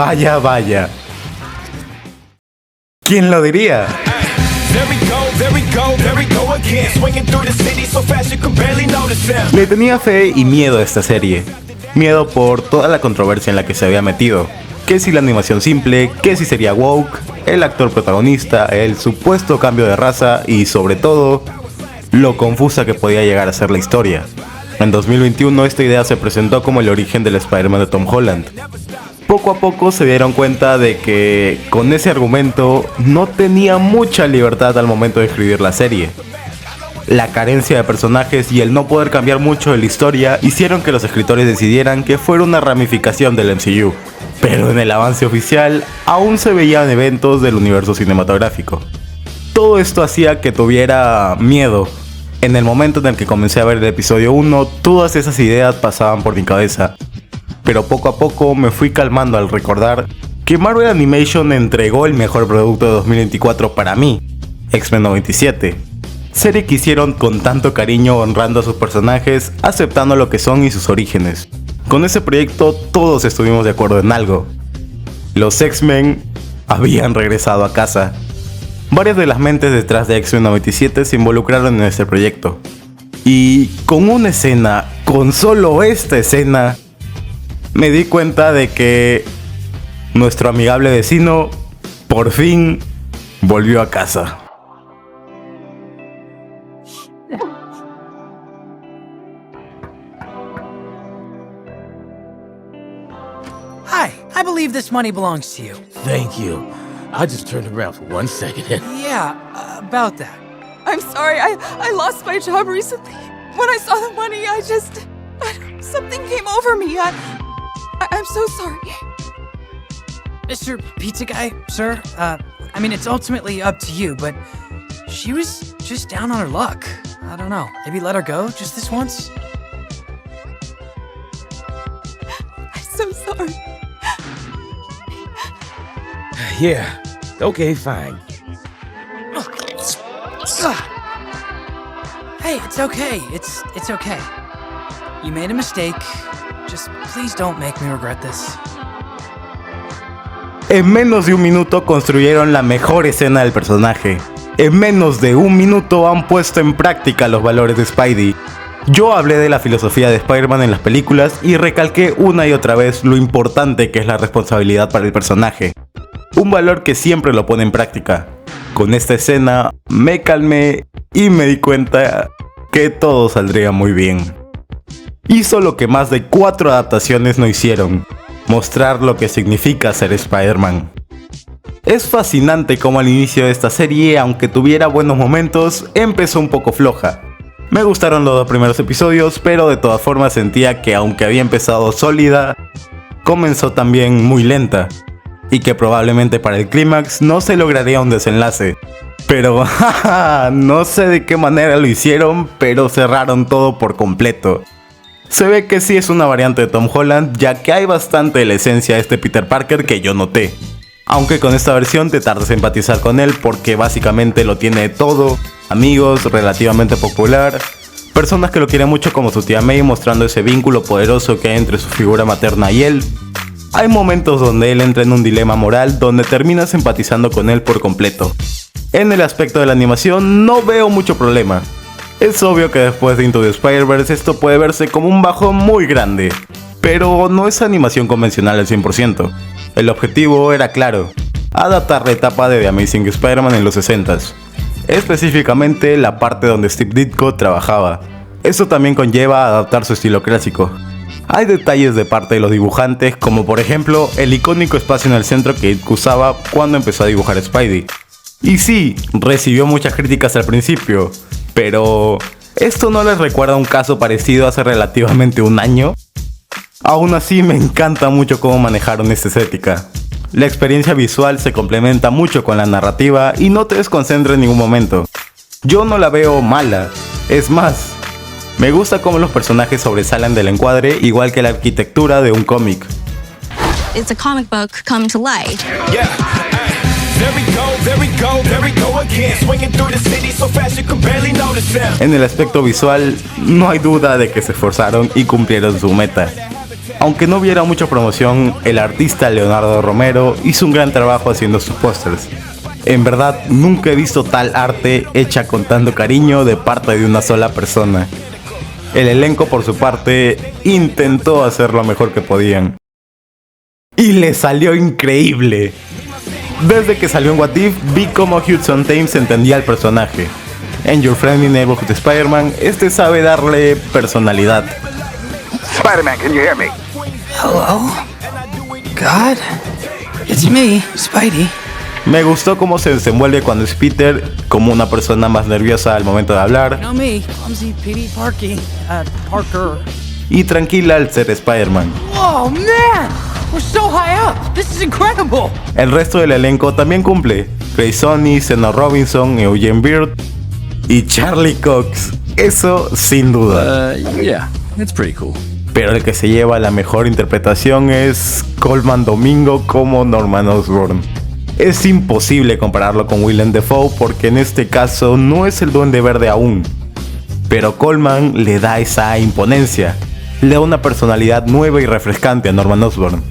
Vaya, vaya. ¿Quién lo diría? Le tenía fe y miedo a esta serie. Miedo por toda la controversia en la que se había metido. Que si la animación simple, que si sería woke, el actor protagonista, el supuesto cambio de raza y sobre todo, lo confusa que podía llegar a ser la historia. En 2021 esta idea se presentó como el origen del Spider-Man de Tom Holland. Poco a poco se dieron cuenta de que con ese argumento no tenía mucha libertad al momento de escribir la serie. La carencia de personajes y el no poder cambiar mucho de la historia hicieron que los escritores decidieran que fuera una ramificación del MCU. Pero en el avance oficial aún se veían eventos del universo cinematográfico. Todo esto hacía que tuviera miedo. En el momento en el que comencé a ver el episodio 1, todas esas ideas pasaban por mi cabeza. Pero poco a poco me fui calmando al recordar que Marvel Animation entregó el mejor producto de 2024 para mí, X-Men 97. Serie que hicieron con tanto cariño, honrando a sus personajes, aceptando lo que son y sus orígenes. Con ese proyecto todos estuvimos de acuerdo en algo. Los X-Men habían regresado a casa. Varias de las mentes detrás de X-Men 97 se involucraron en este proyecto. Y con una escena, con solo esta escena, me di cuenta de que nuestro amigable vecino por fin volvió a casa. Hi, I believe this money belongs to you. Thank you. I just turned around for 1 second and... Yeah, about that. I'm sorry, I lost my job recently. When I saw the money, something came over me. I'm so sorry. Mr. Pizza Guy, sir, I mean, it's ultimately up to you, but she was just down on her luck. I don't know, maybe let her go just this once? I'm so sorry. Yeah, okay, fine. Hey, it's okay. It's okay. You made a mistake. Just please don't make me regret this. En menos de un minuto construyeron la mejor escena del personaje. En menos de un minuto han puesto en práctica los valores de Spidey. Yo hablé de la filosofía de Spider-Man en las películas y recalqué una y otra vez lo importante que es la responsabilidad para el personaje. Un valor que siempre lo pone en práctica. Con esta escena me calmé y me di cuenta que todo saldría muy bien. Hizo lo que más de 4 adaptaciones no hicieron: mostrar lo que significa ser Spider-Man. Es fascinante cómo al inicio de esta serie, aunque tuviera buenos momentos, empezó un poco floja. Me gustaron los 2 primeros episodios, pero de todas formas sentía que aunque había empezado sólida, comenzó también muy lenta. Y que probablemente para el clímax no se lograría un desenlace. Pero no sé de qué manera lo hicieron, pero cerraron todo por completo. Se ve que sí es una variante de Tom Holland, ya que hay bastante de la esencia de este Peter Parker que yo noté. Aunque con esta versión te tardas en empatizar con él porque básicamente lo tiene todo: amigos, relativamente popular, personas que lo quieren mucho como su tía May, mostrando ese vínculo poderoso que hay entre su figura materna y él. Hay momentos donde él entra en un dilema moral donde terminas empatizando con él por completo. En el aspecto de la animación no veo mucho problema. Es obvio que después de Into the Spider-Verse esto puede verse como un bajón muy grande, pero no es animación convencional al 100%. El objetivo era claro: adaptar la etapa de The Amazing Spider-Man en los 60s, específicamente la parte donde Steve Ditko trabajaba. Esto también conlleva adaptar su estilo clásico. Hay detalles de parte de los dibujantes, como por ejemplo el icónico espacio en el centro que Ditko usaba cuando empezó a dibujar a Spidey. Y sí, recibió muchas críticas al principio, pero ¿esto no les recuerda a un caso parecido hace relativamente un año? Aún así me encanta mucho cómo manejaron esta estética. La experiencia visual se complementa mucho con la narrativa y no te desconcentra en ningún momento. Yo no la veo mala, es más, me gusta cómo los personajes sobresalen del encuadre, igual que la arquitectura de un cómic. It's a comic book come to life. En el aspecto visual, no hay duda de que se esforzaron y cumplieron su meta. Aunque no hubiera mucha promoción, el artista Leonardo Romero hizo un gran trabajo haciendo sus pósters. En verdad, nunca he visto tal arte hecha con tanto cariño de parte de una sola persona. El elenco, por su parte, intentó hacer lo mejor que podían. Y le salió increíble. Desde que salió en What If, vi cómo Hudson Thames entendía al personaje. En Your Friendly Neighborhood Spider-Man, este sabe darle personalidad. Spider-Man, can you hear me? Hello? God? It's me, Spidey. Me gustó cómo se desenvuelve cuando es Peter, como una persona más nerviosa al momento de hablar, No me, clumsy Petey Parker. y tranquila al ser Spider-Man. Oh man! We're so high up! This is incredible! El resto del elenco también cumple. Grace Sony, Zeno Robinson, Eugene Beard y Charlie Cox. Eso sin duda. Yeah, it's pretty cool. Pero el que se lleva la mejor interpretación es Colman Domingo como Norman Osborn. Es imposible compararlo con Willem Dafoe porque en este caso no es el Duende Verde aún. Pero Colman le da esa imponencia, le da una personalidad nueva y refrescante a Norman Osborn.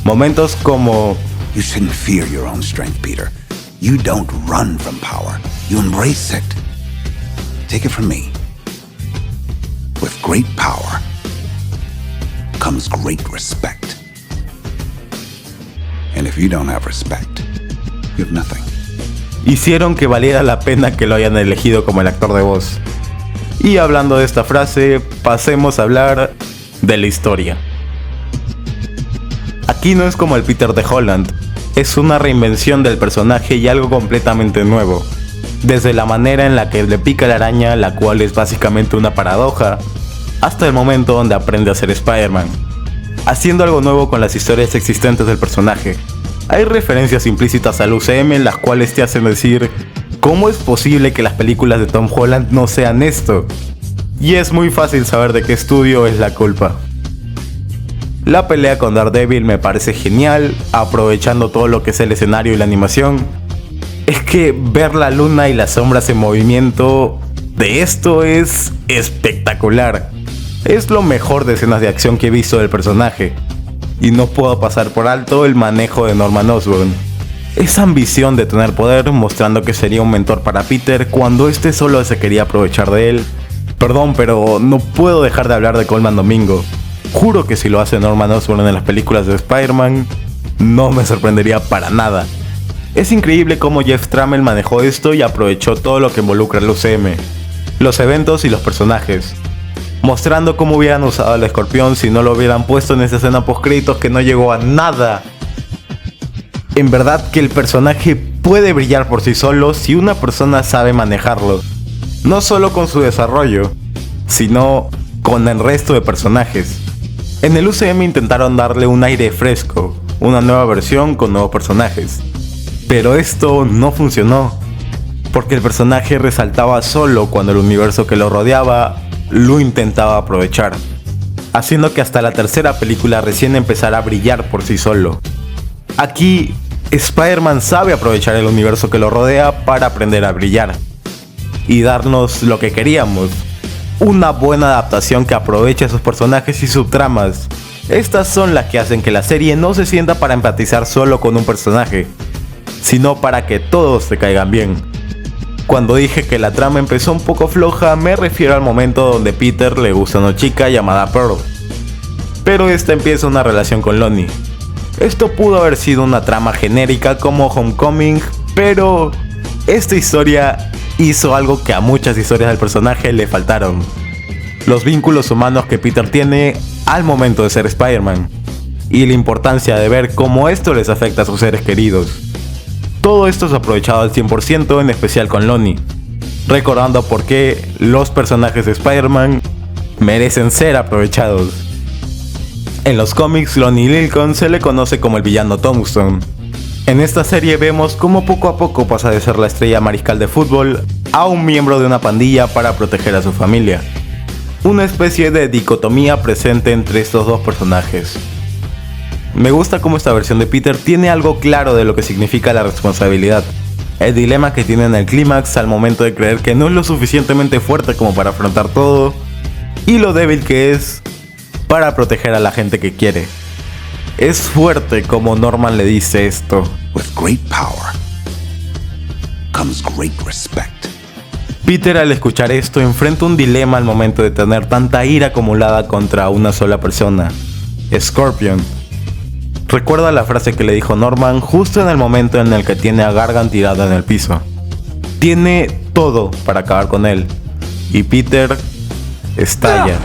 Momentos como: You shouldn't fear your own strength, Peter. You don't run from power. You embrace it. Take it from me. With great power comes great respect. And if you don't have respect, you have nothing. hicieron que valiera la pena que lo hayan elegido como el actor de voz. Y hablando de esta frase, pasemos a hablar de la historia. Aquí no es como el Peter de Holland, es una reinvención del personaje y algo completamente nuevo. Desde la manera en la que le pica la araña, la cual es básicamente una paradoja, hasta el momento donde aprende a ser Spider-Man, haciendo algo nuevo con las historias existentes del personaje. Hay referencias implícitas al UCM en las cuales te hacen decir: ¿cómo es posible que las películas de Tom Holland no sean esto? Y es muy fácil saber de qué estudio es la culpa. La pelea con Daredevil me parece genial, aprovechando todo lo que es el escenario y la animación. Es que ver la luna y las sombras en movimiento de esto es espectacular. Es lo mejor de escenas de acción que he visto del personaje. Y no puedo pasar por alto el manejo de Norman Osborn. Esa ambición de tener poder, mostrando que sería un mentor para Peter cuando este solo se quería aprovechar de él. Perdón, pero no puedo dejar de hablar de Colman Domingo. Juro que si lo hace Norman Osborn en las películas de Spider-Man, no me sorprendería para nada. Es increíble cómo Jeff Trammell manejó esto y aprovechó todo lo que involucra el UCM, los eventos y los personajes, mostrando cómo hubieran usado al Escorpión si no lo hubieran puesto en esa escena post-créditos que no llegó a nada. En verdad que el personaje puede brillar por sí solo si una persona sabe manejarlo, no solo con su desarrollo, sino con el resto de personajes. En el UCM intentaron darle un aire fresco, una nueva versión con nuevos personajes, pero esto no funcionó, porque el personaje resaltaba solo cuando el universo que lo rodeaba lo intentaba aprovechar, haciendo que hasta la tercera película recién empezara a brillar por sí solo. Aquí, Spider-Man sabe aprovechar el universo que lo rodea para aprender a brillar y darnos lo que queríamos, una buena adaptación que aproveche a sus personajes y sus tramas. Estas son las que hacen que la serie no se sienta para empatizar solo con un personaje, sino para que todos te caigan bien. Cuando dije que la trama empezó un poco floja, me refiero al momento donde Peter le gusta a una chica llamada Pearl, pero esta empieza una relación con Lonnie. Esto pudo haber sido una trama genérica como Homecoming, pero esta historia hizo algo que a muchas historias del personaje le faltaron: los vínculos humanos que Peter tiene al momento de ser Spider-Man, y la importancia de ver cómo esto les afecta a sus seres queridos. Todo esto es aprovechado al 100%, en especial con Lonnie, recordando por qué los personajes de Spider-Man merecen ser aprovechados. En los cómics, Lonnie Lincoln se le conoce como el villano Tombstone. En esta serie vemos cómo poco a poco pasa de ser la estrella mariscal de fútbol a un miembro de una pandilla para proteger a su familia. Una especie de dicotomía presente entre estos dos personajes. Me gusta cómo esta versión de Peter tiene algo claro de lo que significa la responsabilidad, el dilema que tiene en el clímax al momento de creer que no es lo suficientemente fuerte como para afrontar todo, y lo débil que es para proteger a la gente que quiere. Es fuerte como Norman le dice esto. With great power comes great respect. Peter, al escuchar esto, enfrenta un dilema al momento de tener tanta ira acumulada contra una sola persona, Scorpion. Recuerda la frase que le dijo Norman justo en el momento en el que tiene a Gargan tirado en el piso. Tiene todo para acabar con él, y Peter estalla.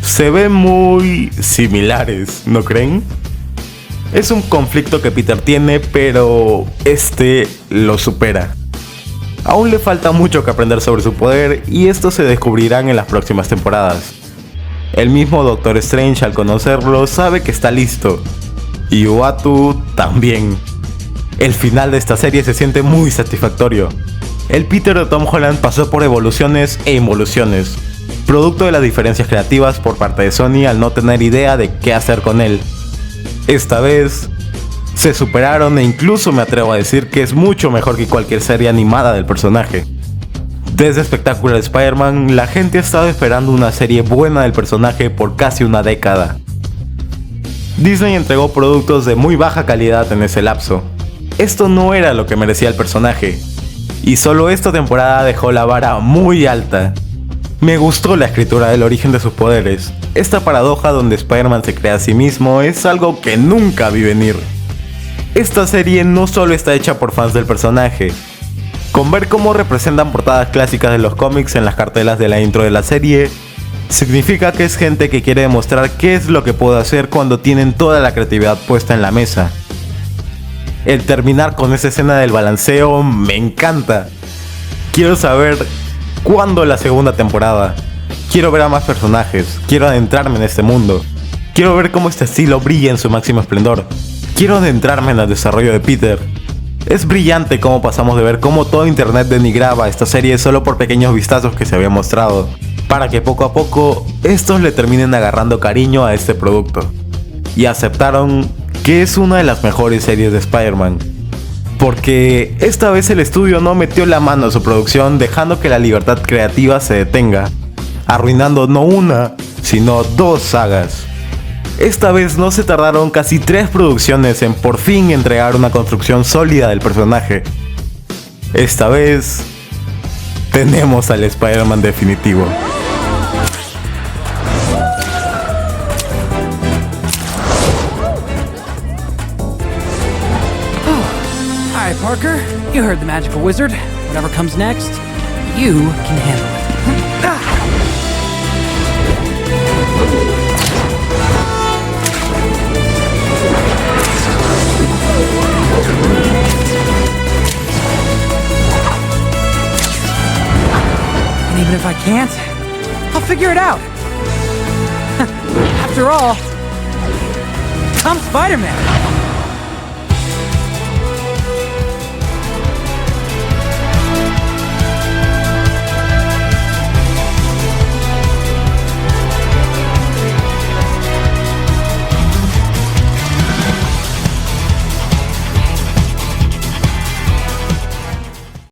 Se ven muy similares, ¿no creen? Es un conflicto que Peter tiene, pero este lo supera. Aún le falta mucho que aprender sobre su poder, y esto se descubrirán en las próximas temporadas. El mismo Doctor Strange, al conocerlo, sabe que está listo, y Uatu también. El final de esta serie se siente muy satisfactorio. El Peter de Tom Holland pasó por evoluciones e involuciones, producto de las diferencias creativas por parte de Sony al no tener idea de qué hacer con él. Esta vez se superaron, e incluso me atrevo a decir que es mucho mejor que cualquier serie animada del personaje. Desde Spectacular Spider-Man, la gente ha estado esperando una serie buena del personaje por casi una década. Disney entregó productos de muy baja calidad en ese lapso. Esto no era lo que merecía el personaje, y solo esta temporada dejó la vara muy alta. Me gustó la escritura del origen de sus poderes. Esta paradoja donde Spider-Man se crea a sí mismo es algo que nunca vi venir. Esta serie no solo está hecha por fans del personaje. Con ver cómo representan portadas clásicas de los cómics en las cartelas de la intro de la serie, significa que es gente que quiere demostrar qué es lo que puede hacer cuando tienen toda la creatividad puesta en la mesa. El terminar con esa escena del balanceo me encanta. Quiero saber cuándo la segunda temporada. Quiero ver a más personajes, quiero adentrarme en este mundo. Quiero ver cómo este estilo brilla en su máximo esplendor. Quiero adentrarme en el desarrollo de Peter. Es brillante cómo pasamos de ver cómo todo internet denigraba esta serie solo por pequeños vistazos que se habían mostrado, para que poco a poco estos le terminen agarrando cariño a este producto, y aceptaron que es una de las mejores series de Spider-Man. Porque esta vez el estudio no metió la mano a su producción, dejando que la libertad creativa se detenga, arruinando no una, sino 2 sagas. Esta vez no se tardaron casi 3 producciones en por fin entregar una construcción sólida del personaje. Esta vez tenemos al Spider-Man definitivo. Alright, Parker, you heard the magical wizard. Whatever comes next, you can handle it. And even if I can't, I'll figure it out. After all, I'm Spider-Man.